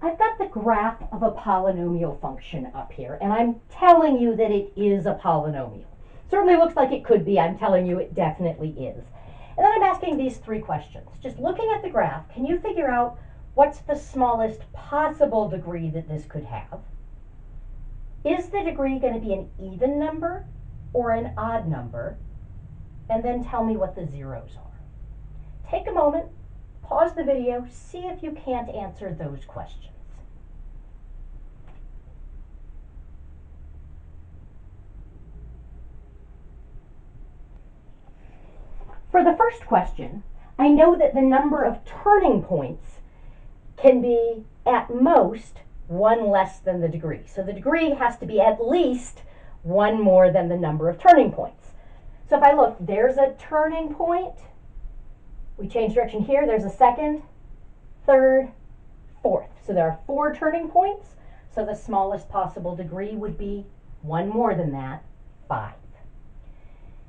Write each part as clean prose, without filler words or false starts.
I've got the graph of a polynomial function up here, and I'm telling you that it is a polynomial. Certainly looks like it could be. I'm telling you it definitely is. And then I'm asking these three questions. Just looking at the graph, can you figure out what's the smallest possible degree that this could have? Is the degree going to be an even number or an odd number? And then tell me what the zeros are. Take a moment, pause the video, see if you can't answer those questions. For the first question, I know that the number of turning points can be at most one less than the degree. So the degree has to be at least one more than the number of turning points. So if I look, there's a turning point. We change direction here. There's a second, third, fourth. So there are 4 turning points. So the smallest possible degree would be one more than that, 5.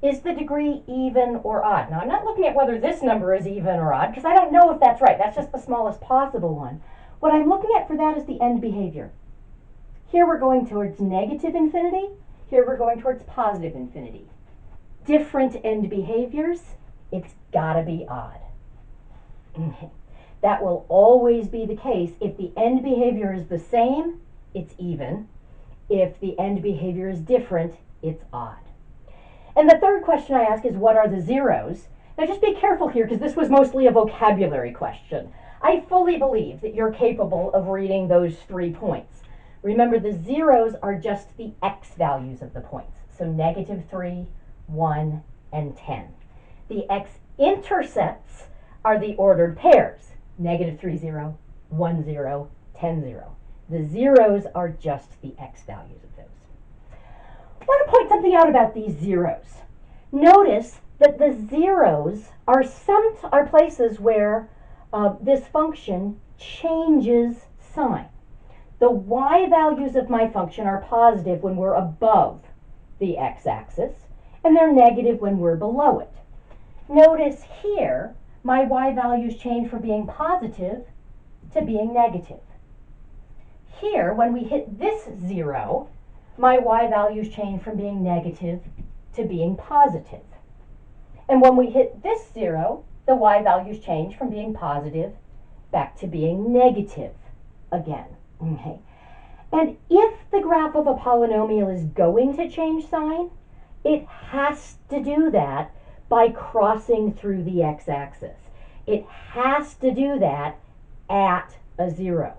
Is the degree even or odd? Now I'm not looking at whether this number is even or odd because I don't know if that's right. That's just the smallest possible one. What I'm looking at for that is the end behavior. Here we're going towards negative infinity. Here we're going towards positive infinity. Different end behaviors, it's gotta be odd. That will always be the case. If the end behavior is the same, it's even. If the end behavior is different, it's odd. And the third question I ask is, what are the zeros? Now just be careful here because this was mostly a vocabulary question. I fully believe that you're capable of reading those 3 points. Remember, the zeros are just the x values of the points. So -3, 1, and 10. The x-intercepts are the ordered pairs. -3, 0, 1, 0, 10, 0. The zeros are just the x values of those. I want to point something out about these zeros. Notice that the zeros are places where this function changes sign. The y values of my function are positive when we're above the x-axis, and they're negative when we're below it. Notice here, my y values change from being positive to being negative. Here, when we hit this 0, my y values change from being negative to being positive. And when we hit this 0, the y values change from being positive back to being negative again. Okay. And if the graph of a polynomial is going to change sign, it has to do that by crossing through the x-axis. It has to do that at a 0.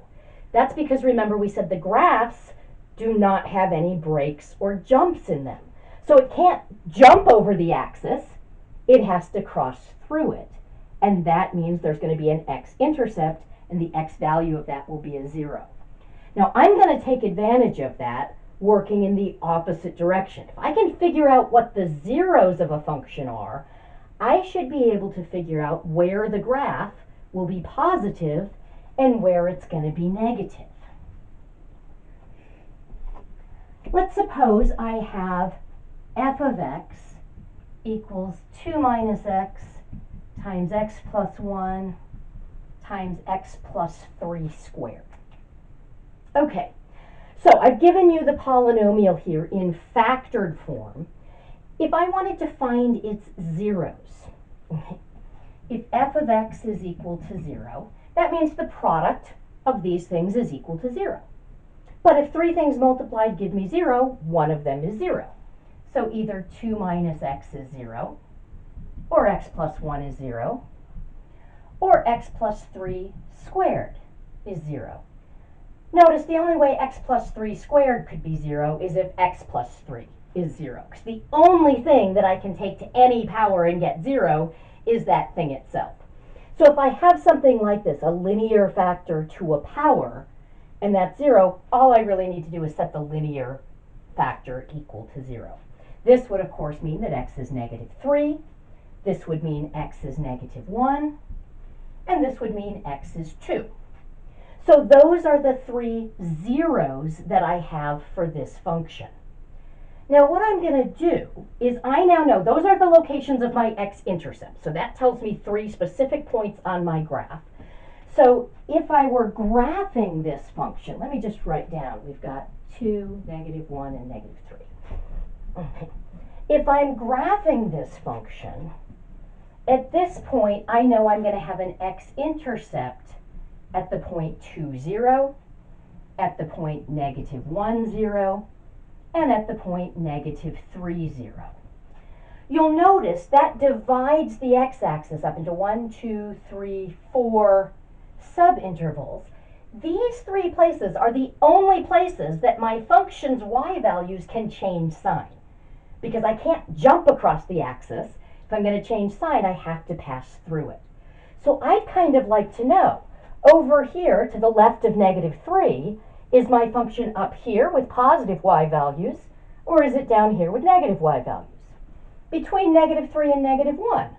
That's because, remember, we said the graphs do not have any breaks or jumps in them. So it can't jump over the axis. It has to cross through it. And that means there's going to be an x-intercept, and the x value of that will be a 0. Now, I'm going to take advantage of that working in the opposite direction. If I can figure out what the zeros of a function are, I should be able to figure out where the graph will be positive and where it's going to be negative. Let's suppose I have f of x equals 2 minus x times x plus 1 times x plus 3 squared. Okay, so I've given you the polynomial here in factored form. If I wanted to find its zeros, if f of x is equal to 0, that means the product of these things is equal to 0. But if 3 things multiplied give me 0, one of them is 0. So either 2 minus x is 0, or x plus 1 is 0, or x plus 3 squared is 0. Notice the only way x plus 3 squared could be 0 is if x plus 3 is 0. Because the only thing that I can take to any power and get 0 is that thing itself. So if I have something like this, a linear factor to a power, and that's 0, all I really need to do is set the linear factor equal to 0. This would, of course, mean that x is -3. This would mean x is -1. And this would mean x is 2. So those are the 3 zeros that I have for this function. Now what I'm going to do is I now know those are the locations of my x-intercepts. So that tells me 3 specific points on my graph. So if I were graphing this function, let me just write down, we've got 2, -1, and -3. Okay. If I'm graphing this function, at this point, I know I'm going to have an x-intercept at the point 2, 0, at the point -1, 0, and at the point -3, 0. You'll notice that divides the x-axis up into 1, 2, 3, 4 subintervals. These three places are the only places that my function's y values can change sign, because I can't jump across the axis. If I'm going to change sign, I have to pass through it. So I'd kind of like to know, over here to the left of -3, is my function up here with positive y values, or is it down here with negative y values? Between -3 and -1,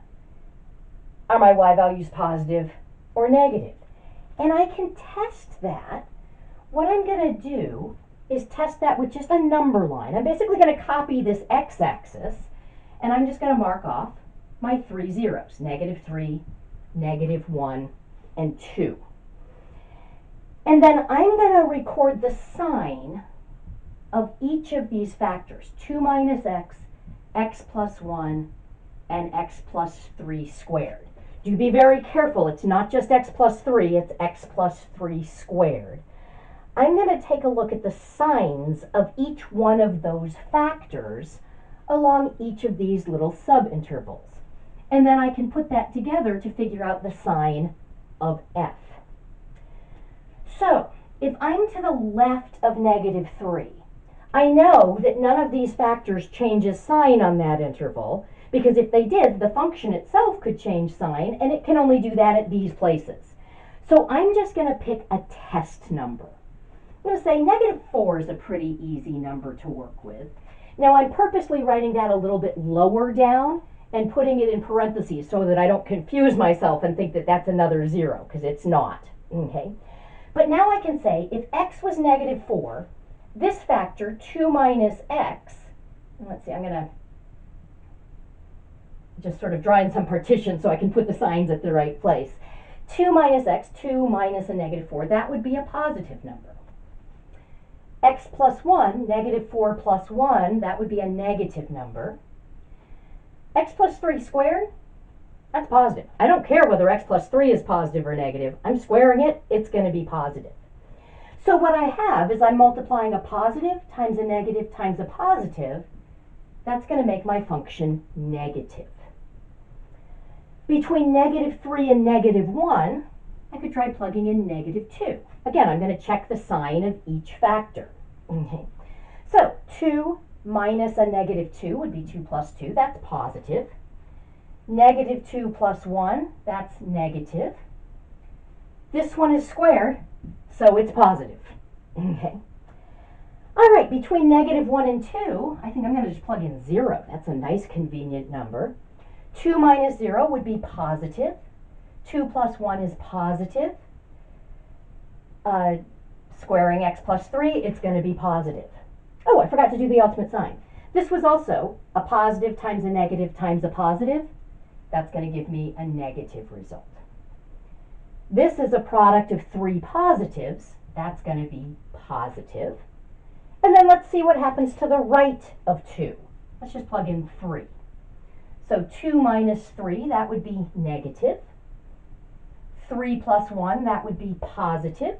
are my y values positive or negative? And I can test that. What I'm going to do is test that with just a number line. I'm basically going to copy this x-axis, and I'm just going to mark off my 3 zeros, -3, -1, and 2. And then I'm going to record the sign of each of these factors, 2 minus x, x plus 1, and x plus 3 squared. Do be very careful. It's not just x plus 3, it's x plus 3 squared. I'm going to take a look at the signs of each one of those factors along each of these little subintervals. And then I can put that together to figure out the sign of f. So, if I'm to the left of -3, I know that none of these factors changes sign on that interval, because if they did, the function itself could change sign, and it can only do that at these places. So I'm just going to pick a test number. I'm going to say -4 is a pretty easy number to work with. Now I'm purposely writing that a little bit lower down and putting it in parentheses so that I don't confuse myself and think that that's another 0, because it's not. Okay. But now I can say if x was -4, this factor, 2 minus x, let's see, I'm going to just sort of draw in some partitions so I can put the signs at the right place. 2 minus x, 2 minus a -4, that would be a positive number. X plus 1, -4 plus 1, that would be a negative number. X plus 3 squared, that's positive. I don't care whether x plus 3 is positive or negative. I'm squaring it, it's going to be positive. So what I have is I'm multiplying a positive times a negative times a positive. That's going to make my function negative. Between -3 and -1, I could try plugging in -2. Again, I'm going to check the sign of each factor. Okay. So 2 minus a -2 would be 2 plus 2. That's positive. -2 plus 1, that's negative. This one is squared, so it's positive. Okay. All right, between -1 and 2, I think I'm going to just plug in 0. That's a nice convenient number. 2 minus 0 would be positive. 2 plus 1 is positive. Squaring x plus 3, it's going to be positive. Oh, I forgot to do the ultimate sign. This was also a positive times a negative times a positive. That's going to give me a negative result. This is a product of 3 positives. That's going to be positive. And then let's see what happens to the right of 2. Let's just plug in 3. So 2 minus 3, that would be negative. 3 plus 1, that would be positive.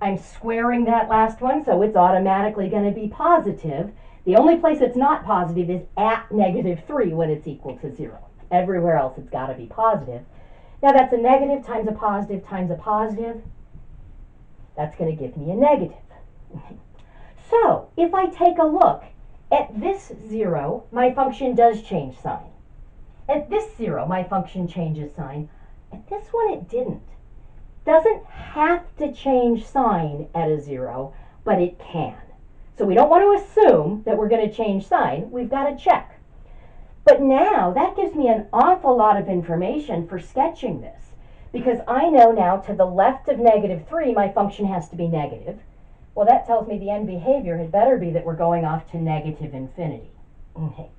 I'm squaring that last one, so it's automatically going to be positive. The only place it's not positive is at -3 when it's equal to 0. Everywhere else it's got to be positive. Now that's a negative times a positive times a positive. That's going to give me a negative. So if I take a look at this 0, my function does change sign. At this 0, my function changes sign. At this one, it didn't. Doesn't have to change sign at a 0, but it can. So we don't want to assume that we're going to change sign. We've got to check. But now that gives me an awful lot of information for sketching this, because I know now to the left of -3, my function has to be negative. Well, that tells me the end behavior had better be that we're going off to -infinity. Okay.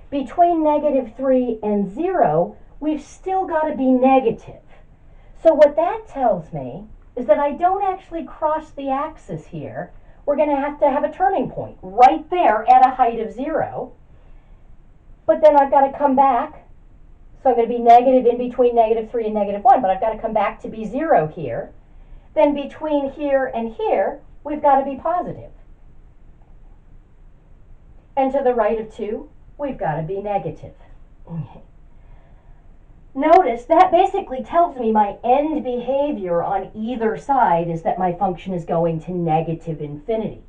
Between -3 and 0, we've still got to be negative. So what that tells me is that I don't actually cross the axis here. We're going to have a turning point right there at a height of 0. But then I've got to come back. So I'm going to be negative in between -3 and -1, but I've got to come back to be 0 here. Then between here and here, we've got to be positive. And to the right of 2, we've got to be negative. Okay. Notice that basically tells me my end behavior on either side is that my function is going to negative infinity.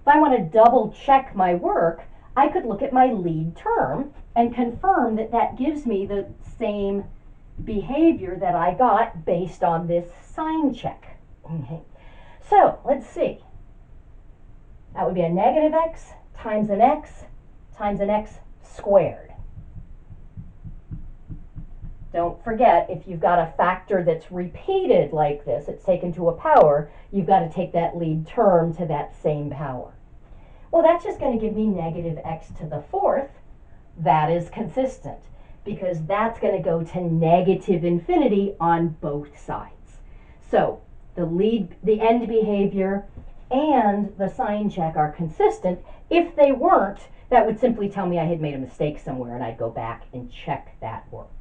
If I want to double check my work, I could look at my lead term and confirm that that gives me the same behavior that I got based on this sign check. Okay. So let's see. That would be a negative x times an x times an x squared. Don't forget, if you've got a factor that's repeated like this, it's taken to a power, you've got to take that lead term to that same power. Well, that's just going to give me negative x to the 4th. That is consistent, because that's going to go to negative infinity on both sides. So the end behavior and the sign check are consistent. If they weren't, that would simply tell me I had made a mistake somewhere, and I'd go back and check that work.